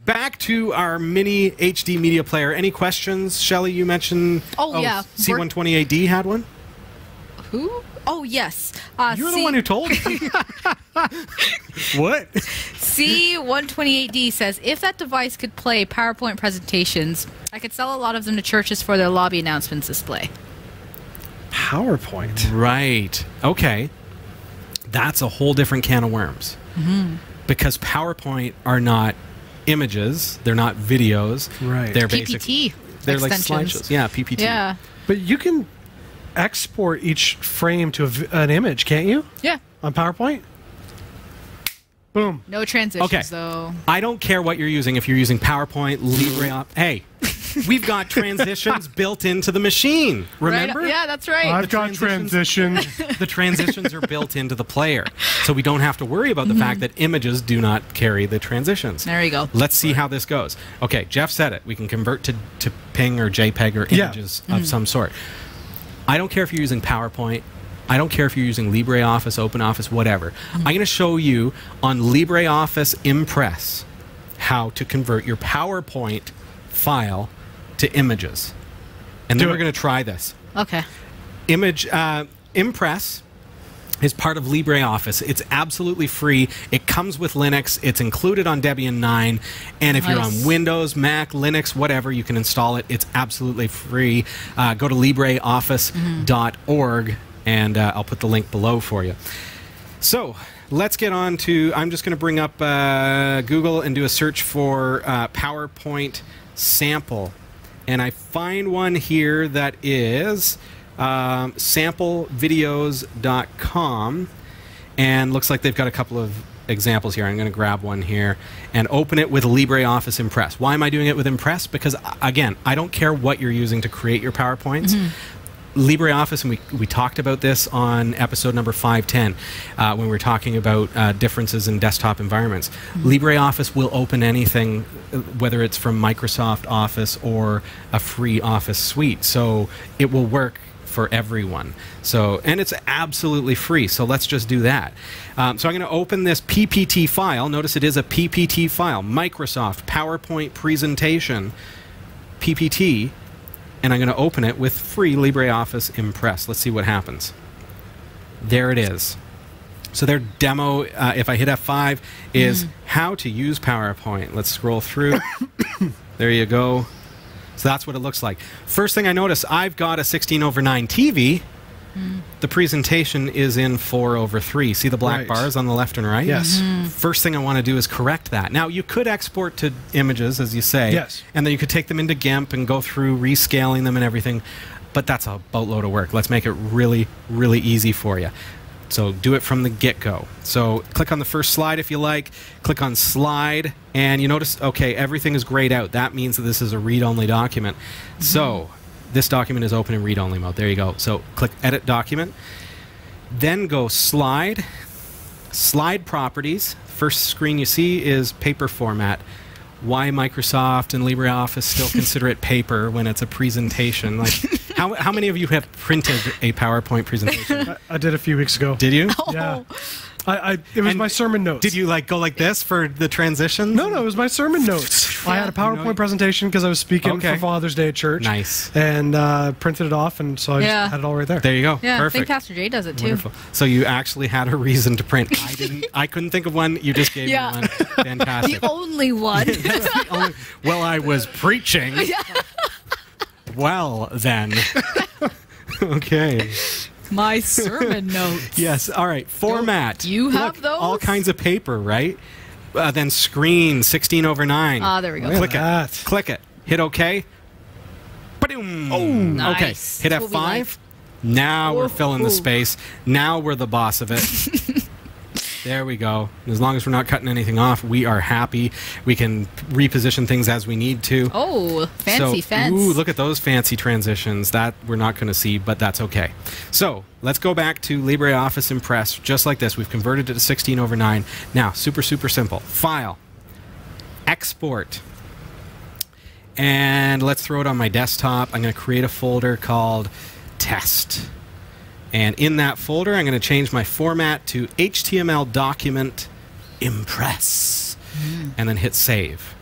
Back to our mini HD media player. Any questions, Shelley? You mentioned. Yeah. C128D had one. Who? Oh, yes. You're the one who told me. What? C128D says, if that device could play PowerPoint presentations, I could sell a lot of them to churches for their lobby announcements display. PowerPoint. Right. Okay. That's a whole different can of worms. Mm-hmm. Because PowerPoint are not images. They're not videos. Right. They're PPT. They're extensions. like slideshows. Yeah, PPT. Yeah. But you can export each frame to an image, can't you? Yeah. On PowerPoint? Boom. No transitions, though. I don't care what you're using. If you're using PowerPoint, LibreOffice. Hey, we've got transitions built into the machine. Remember? Right. Yeah, that's right. I've got transitions. The transitions are built into the player. So we don't have to worry about the fact that images do not carry the transitions. There you go. Let's see how this goes. Okay, Jeff said it. We can convert to PNG or JPEG or images of some sort. I don't care if you're using PowerPoint. I don't care if you're using LibreOffice, OpenOffice, whatever. I'm going to show you on LibreOffice Impress how to convert your PowerPoint file to images. And then we're going to try this. Okay. Impress is part of LibreOffice. It's absolutely free. It comes with Linux. It's included on Debian 9. And if you're on Windows, Mac, Linux, whatever, you can install it. It's absolutely free. Go to LibreOffice.org, and I'll put the link below for you. So let's get on to, I'm just going to bring up Google and do a search for PowerPoint sample. And I find one here that is samplevideos.com, and looks like they've got a couple of examples here. I'm going to grab one here and open it with LibreOffice Impress. Why am I doing it with Impress? Because, again, I don't care what you're using to create your PowerPoints. LibreOffice, and we talked about this on episode number 510 when we were talking about differences in desktop environments. LibreOffice will open anything, whether it's from Microsoft Office or a free Office suite. So it will work for everyone. So, and it's absolutely free. So let's just do that. So I'm going to open this PPT file. Notice it is a PPT file. Microsoft PowerPoint presentation PPT. And I'm going to open it with free LibreOffice Impress. Let's see what happens. There it is. So their demo, if I hit F5, is how to use PowerPoint. Let's scroll through. There you go. So that's what it looks like. First thing I notice, I've got a 16:9 TV. The presentation is in 4:3. See the black bars on the left and right? Yes. First thing I want to do is correct that. Now, you could export to images, as you say. Yes. And then you could take them into GIMP and go through rescaling them and everything. But that's a boatload of work. Let's make it really, really easy for you. So do it from the get-go. So click on the first slide if you like. Click on Slide. And you notice, okay, everything is grayed out. That means that this is a read-only document. So this document is open in read-only mode. There you go. So click Edit Document. Then go Slide. Slide Properties. First screen you see is paper format. Why Microsoft and LibreOffice still consider it paper when it's a presentation? Like, how many of you have printed a PowerPoint presentation? I did a few weeks ago. Did you? Yeah. It was my sermon notes. Did you go like this for the transitions? No, it was my sermon notes. I had a PowerPoint presentation because I was speaking for Father's Day at church. Nice. And printed it off, and so I just had it all right there. There you go. Yeah, perfect. I think Pastor Jay does it too. Wonderful. So you actually had a reason to print. I didn't. I couldn't think of one. You just gave me one. Fantastic. The only one. Well, I was preaching. Well, then. Okay. My sermon notes. Yes. All right. Format. You have those? All kinds of paper, right? Then screen 16:9. Ah, there we go. Click it. Click it. Hit OK. Ba-doom. Oh, nice. Okay. Hit That's what we F5. like. Now we're filling the space. Now we're the boss of it. There we go. As long as we're not cutting anything off, we are happy. We can reposition things as we need to. Oh, fancy fence. Ooh, look at those fancy transitions. That we're not going to see, but that's okay. So let's go back to LibreOffice Impress, just like this. We've converted it to 16:9. Now, super, super simple. File. Export. And let's throw it on my desktop. I'm going to create a folder called Test. And in that folder, I'm going to change my format to HTML document Impress. And then hit Save.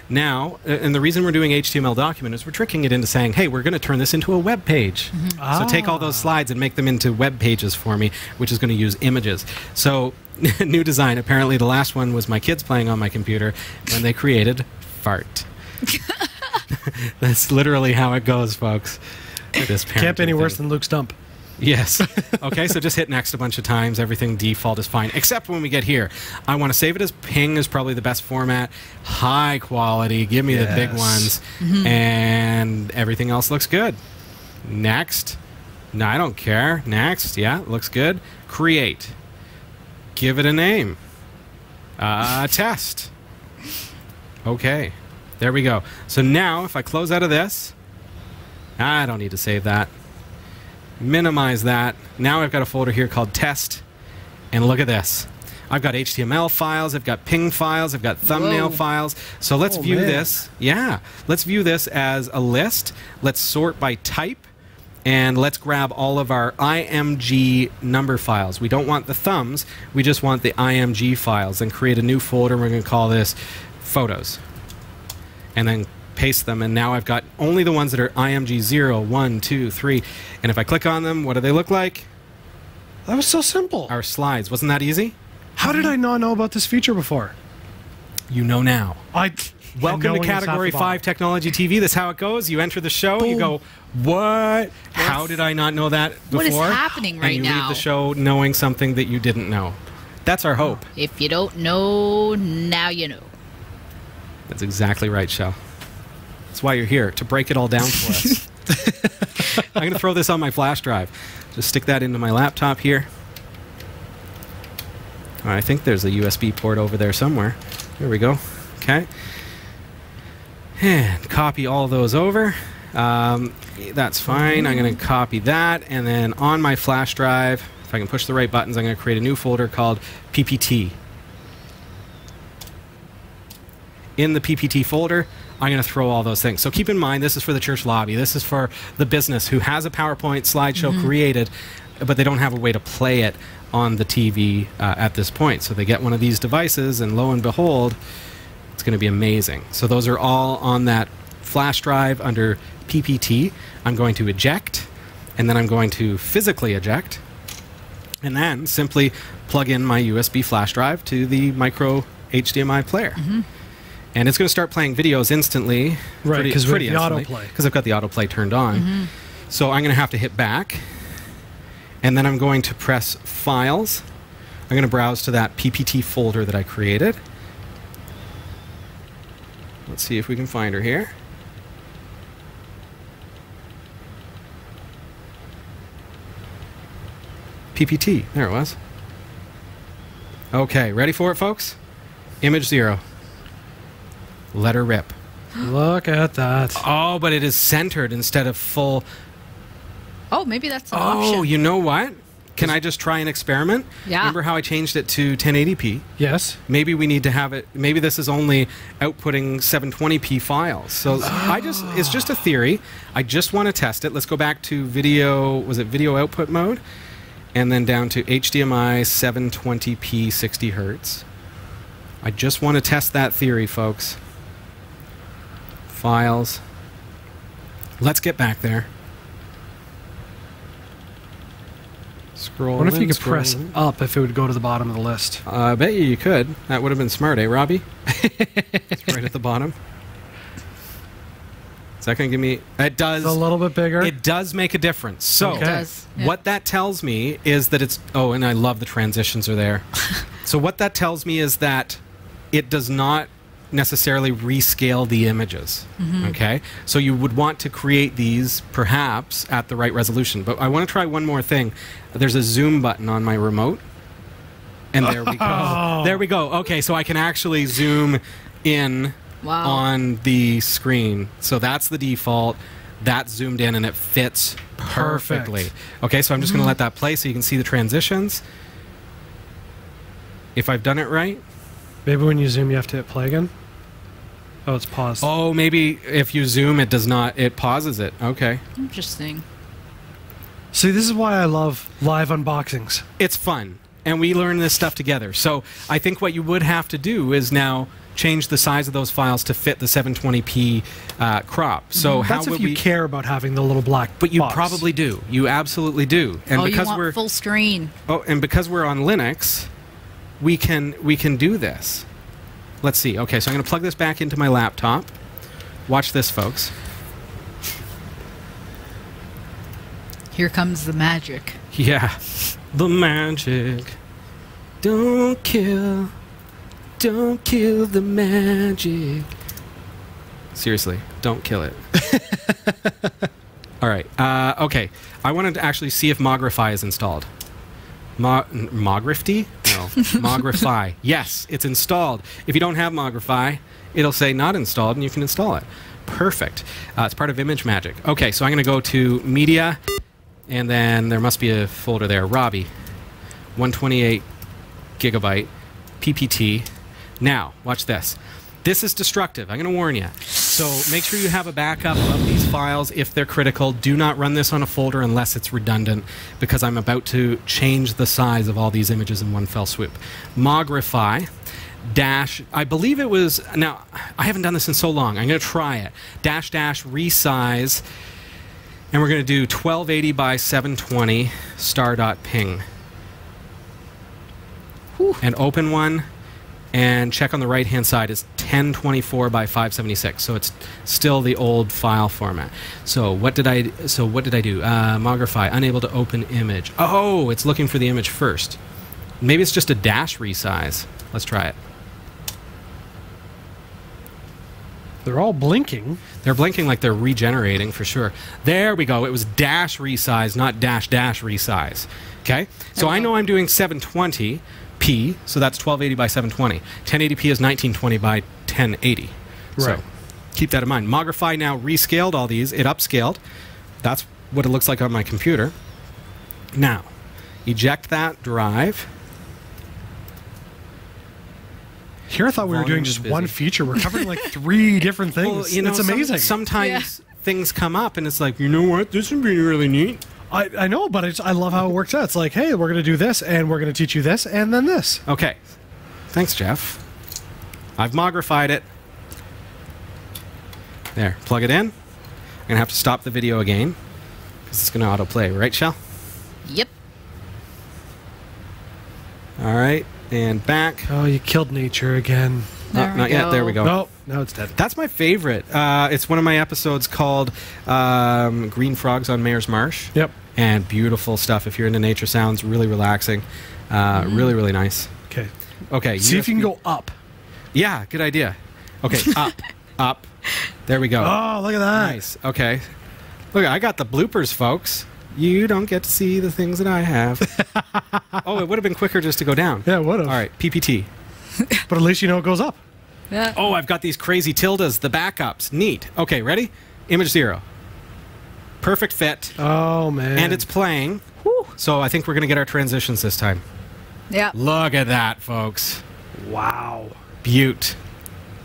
Now, and the reason we're doing HTML document is we're tricking it into saying, hey, we're going to turn this into a web page. So take all those slides and make them into web pages for me, which is going to use images. So new design. Apparently the last one was my kids playing on my computer when they created fart. That's literally how it goes, folks. This can't be any worse than Luke's dump. Yes. Okay, so just hit next a bunch of times. Everything default is fine, except when we get here. I want to save it as ping is probably the best format. High quality. Give me the big ones. And everything else looks good. Next. No, I don't care. Next. Yeah, looks good. Create. Give it a name. Test. Okay. There we go. So now, if I close out of this, I don't need to save that. Minimize that. Now I've got a folder here called test, and look at this. I've got HTML files, I've got ping files, I've got thumbnail files. So let's view this. Yeah, let's view this as a list. Let's sort by type, and let's grab all of our IMG number files. We don't want the thumbs, we just want the IMG files, and create a new folder. We're going to call this photos, and then paste them, and now I've got only the ones that are IMG 0, 1, 2, 3, and if I click on them, what do they look like? That was so simple. Our slides. Wasn't that easy? How did I not know about this feature before? You know now. Welcome to knowing Category 5 Technology TV. That's how it goes. You enter the show, Boom. you go, what? How did I not know that before? What is happening right and you now? leave the show knowing something that you didn't know. That's our hope. If you don't know, now you know. That's exactly right, Shell. That's why you're here, to break it all down for us. I'm going to throw this on my flash drive. Just stick that into my laptop here. I think there's a USB port over there somewhere. There we go. Okay. And copy all those over. That's fine. I'm going to copy that. And then on my flash drive, if I can push the right buttons, I'm going to create a new folder called PPT. In the PPT folder, I'm going to throw all those things. So keep in mind, this is for the church lobby. This is for the business who has a PowerPoint slideshow created, but they don't have a way to play it on the TV at this point. So they get one of these devices, and lo and behold, it's going to be amazing. So those are all on that flash drive under PPT. I'm going to eject, and then I'm going to physically eject, and then simply plug in my USB flash drive to the micro HDMI player. And it's going to start playing videos instantly. Right, because pretty the instantly, autoplay. because I've got the autoplay turned on. So I'm going to have to hit back. And then I'm going to press Files. I'm going to browse to that PPT folder that I created. Let's see if we can find her here. PPT. There it was. Okay, ready for it, folks? Image 0. Let her rip. Look at that. Oh, but it is centered instead of full. Oh, maybe that's an option. Oh, you know what? Can I just try an experiment? Yeah. Remember how I changed it to 1080p? Yes. Maybe we need to have it. Maybe this is only outputting 720p files. So it's just a theory. I just want to test it. Let's go back to video. Was it video output mode? And then down to HDMI 720p 60 hertz. I just want to test that theory, folks. Files. Let's get back there. Scroll. I wonder if you could press up if it would go to the bottom of the list. I bet you could. That would have been smart, eh, Robbie? It's right at the bottom. Is that going to give me... It does. It's a little bit bigger. It does make a difference. So, Okay. It does. Yeah. what that tells me is that it's... Oh, and I love the transitions are there. So what that tells me is that it does not necessarily rescale the images. Okay? So you would want to create these, perhaps, at the right resolution. But I want to try one more thing. There's a zoom button on my remote. And there we go. There we go. Okay, so I can actually zoom in on the screen. So that's the default. That's zoomed in and it fits perfectly. Okay, so I'm just going to let that play so you can see the transitions. If I've done it right. Maybe when you zoom, you have to hit play again. Oh, it's paused. Oh, maybe if you zoom, it does not. It pauses it. Okay. Interesting. See, this is why I love live unboxings. It's fun. And we learn this stuff together. So I think what you would have to do is now change the size of those files to fit the 720p crop. So That's if you care about having the little black But you box. probably do. You absolutely do. And because you want full screen. Oh, and because we're on Linux, we can do this. Let's see. Okay, so I'm going to plug this back into my laptop. Watch this, folks. Here comes the magic. Yeah, the magic. Don't kill the magic. Seriously, don't kill it. All right. Okay. I wanted to actually see if Mogrify is installed. Mogrify? No. Mogrify. Yes, it's installed. If you don't have Mogrify, it'll say not installed, and you can install it. Perfect. It's part of ImageMagick. Okay, so I'm going to go to Media, and then there must be a folder there. Robbie, 128 gigabyte, PPT. Now, watch this. This is destructive. I'm going to warn you. So make sure you have a backup of these files if they're critical. Do not run this on a folder unless it's redundant, because I'm about to change the size of all these images in one fell swoop. Mogrify dash, I believe it was, now, I haven't done this in so long. I'm going to try it. Dash resize, and we're going to do 1280 by 720 star.ping. And open one. And check on the right-hand side. It's 1024 by 576, so it's still the old file format. So what did I do? Mogrify, unable to open image. Oh, it's looking for the image first. Maybe it's just a dash resize. Let's try it. They're all blinking. They're blinking like they're regenerating for sure. There we go. It was dash resize, not dash resize. Okay? So I know I'm doing 720. So that's 1280 by 720. 1080p is 1920 by 1080. Right. So keep that in mind. Mogrify now rescaled all these. It upscaled. That's what it looks like on my computer. Now, eject that drive. Here I thought we were doing just one feature. We're covering like 3 different things. Well, you know, it's amazing. Sometimes things come up and it's like, you know what? This would be really neat. I know, but I love how it works out. It's like, hey, we're going to do this, and we're going to teach you this, and then this. Okay. Thanks, Jeff. I've Mogrified it. There. Plug it in. I'm going to have to stop the video again, because it's going to autoplay. Right, Shell? Yep. All right. And back. Oh, you killed nature again. Not yet. There we go. No, now it's dead. That's my favorite. It's one of my episodes called Green Frogs on Mayor's Marsh. Yep. And beautiful stuff. If you're into nature sounds, really relaxing. Really, really nice. Okay. Okay. See if you can go up. Yeah, good idea. Okay, up. There we go. Oh, look at that. Nice. Okay. Look, I got the bloopers, folks. You don't get to see the things that I have. Oh, it would have been quicker just to go down. Yeah, it would have. All right, PPT. But at least you know it goes up. Yeah. Oh, I've got these crazy tildes, the backups. Neat. Okay, ready? Image 0. Perfect fit. Oh, man. And it's playing. Whew. So I think we're going to get our transitions this time. Yeah. Look at that, folks. Wow. Beaut.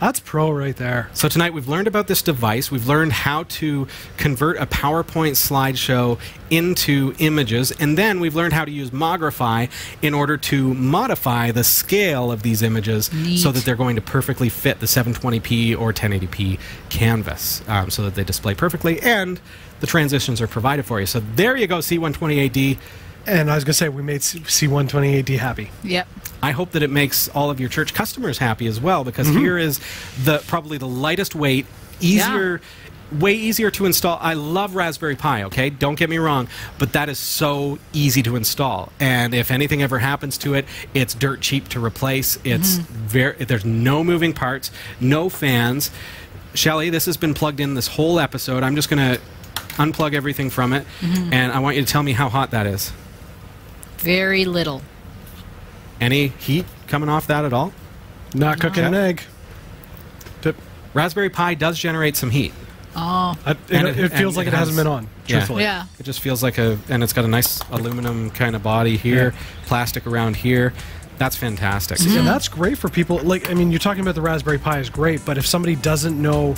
That's pro right there. So tonight we've learned about this device. We've learned how to convert a PowerPoint slideshow into images. And then we've learned how to use Mogrify in order to modify the scale of these images so that they're going to perfectly fit the 720p or 1080p canvas so that they display perfectly and the transitions are provided for you. So there you go, C128D. And I was going to say, we made C128D happy. Yep. I hope that it makes all of your church customers happy as well, because here is probably the lightest weight, way easier to install. I love Raspberry Pi, okay? Don't get me wrong, but that is so easy to install. And if anything ever happens to it, it's dirt cheap to replace. It's there's no moving parts, no fans. Shelly, this has been plugged in this whole episode. I'm just going to unplug everything from it, and I want you to tell me how hot that is. Very little. Any heat coming off that at all? Not cooking an egg. Raspberry Pi does generate some heat. Oh. It feels like it hasn't been on, truthfully. Yeah. It just feels like and it's got a nice aluminum kind of body here, plastic around here. That's fantastic. And that's great for people. Like, I mean, you're talking about the Raspberry Pi is great, but if somebody doesn't know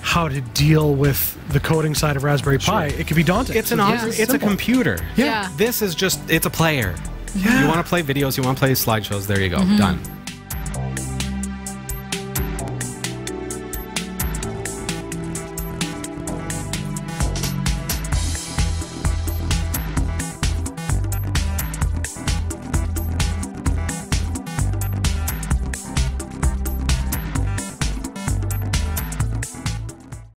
how to deal with the coding side of Raspberry Pi, it can be daunting. It's it's a computer. Yeah. This is just, it's a player. Yeah. You want to play videos, you want to play slideshows, there you go. Done.